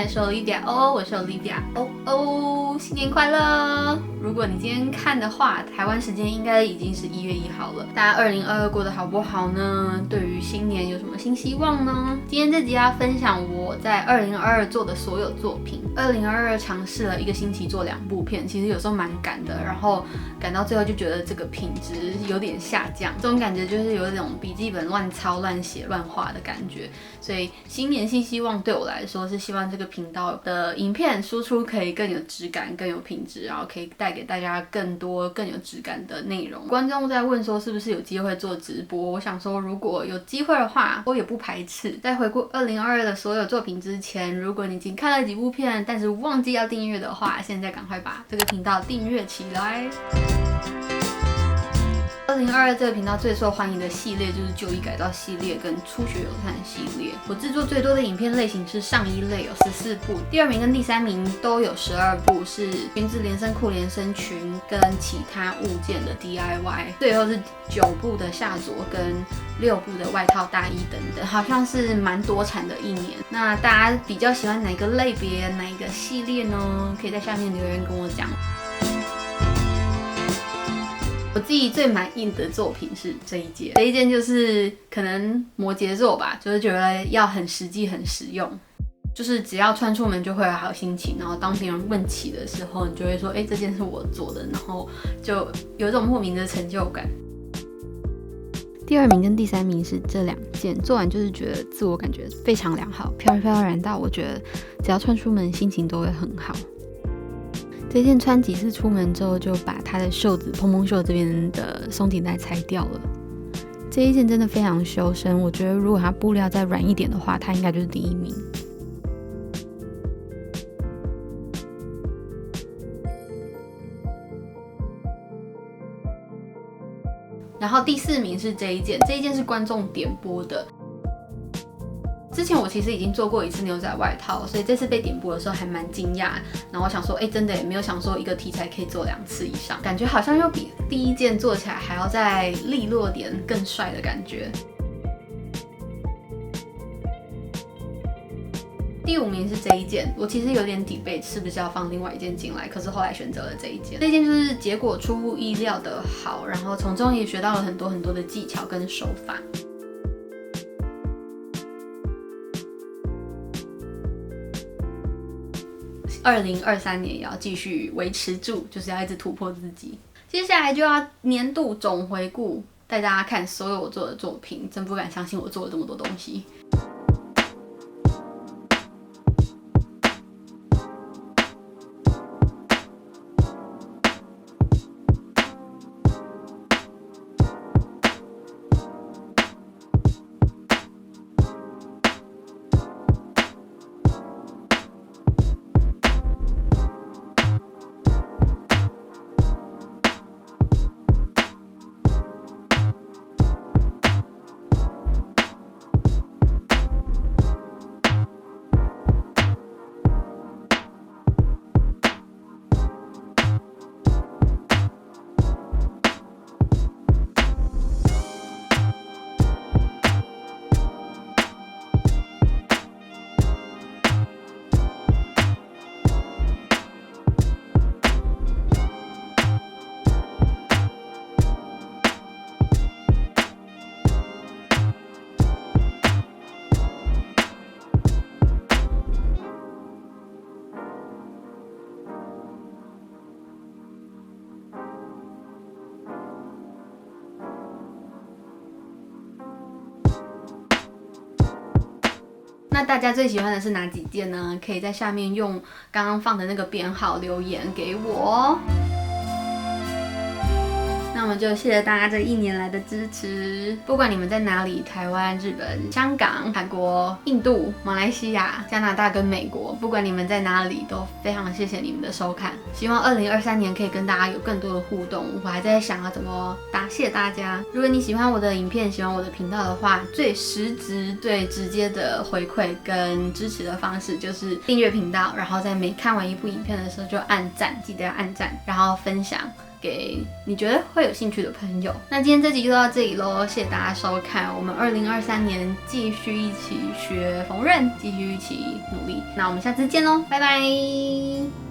是 Olivia 哦，我是 Olivia 哦，新年快乐！如果你今天看的话，台湾时间应该已经是1月1号了。大家2022过得好不好呢？对于新年有什么新希望呢？今天这集要分享我在2022做的所有作品。2022尝试了1个星期做2部片，其实有时候蛮赶的，然后赶到最后就觉得这个品质有点下降，这种感觉就是有一种笔记本乱抄、乱写、乱画的感觉。所以新年新希望对我来说是希望这个频道的影片输出可以更有质感、更有品质，然后可以带给大家更多更有质感的内容。观众在问说是不是有机会做直播，我想说如果有机会的话，我也不排斥。在回顾2022的所有作品之前，如果你已经看了几部片，但是忘记要订阅的话，现在赶快把这个频道订阅起来。2022这个频道最受欢迎的系列就是就医改造系列跟初学友善系列。我制作最多的影片类型是上衣类，有14部，第2名跟第3名都有12部，是裙子连身裤、连身裙跟其他物件的 DIY， 最后是9部的下着跟6部的外套、大衣等等，好像是蛮多产的一年。那大家比较喜欢哪个类别、哪一个系列呢？可以在下面留言跟我讲。我自己最满意的作品是这一件就是可能摩羯座吧，就是觉得要很实际、很实用，就是只要穿出门就会有好心情，然后当别人问起的时候，你就会说，这件是我做的，然后就有一种莫名的成就感。第2名跟第3名是这2件，做完就是觉得自我感觉非常良好，飘飘然到我觉得只要穿出门心情都会很好。这件穿几次出门之后就把它的袖子蓬蓬袖这边的松紧带拆掉了。这一件真的非常修身，我觉得如果它布料再软一点的话，它应该就是第1名。然后第4名是这一件是观众点播的。之前我其实已经做过1次牛仔外套，所以这次被点播的时候还蛮惊讶。然后我想说，真的也没有想说一个题材可以做2次以上，感觉好像又比第1件做起来还要再利落点、更帅的感觉。第5名是这一件，我其实有点 debate 是不是要放另外1件进来，可是后来选择了这一件。这件就是结果出乎意料的好，然后从中也学到了很多很多的技巧跟手法。2023年也要继续维持住，就是要一直突破自己。接下来就要年度总回顾，带大家看所有我做的作品，真不敢相信我做了这么多东西。那大家最喜欢的是哪几件呢？可以在下面用刚刚放的那个编号留言给我。那我们就谢谢大家这1年来的支持，不管你们在哪里，台湾、日本、香港、韩国、印度、马来西亚、加拿大跟美国，不管你们在哪里，都非常谢谢你们的收看。希望2023年可以跟大家有更多的互动，我还在想要怎么答谢大家。如果你喜欢我的影片，喜欢我的频道的话，最实质、最直接的回馈跟支持的方式就是订阅频道，然后在每看完1部影片的时候就按赞，记得要按赞，然后分享。给你觉得会有兴趣的朋友。那今天这集就到这里咯，谢谢大家收看，我们2023年继续一起学缝纫，继续一起努力。那我们下次见咯，拜拜。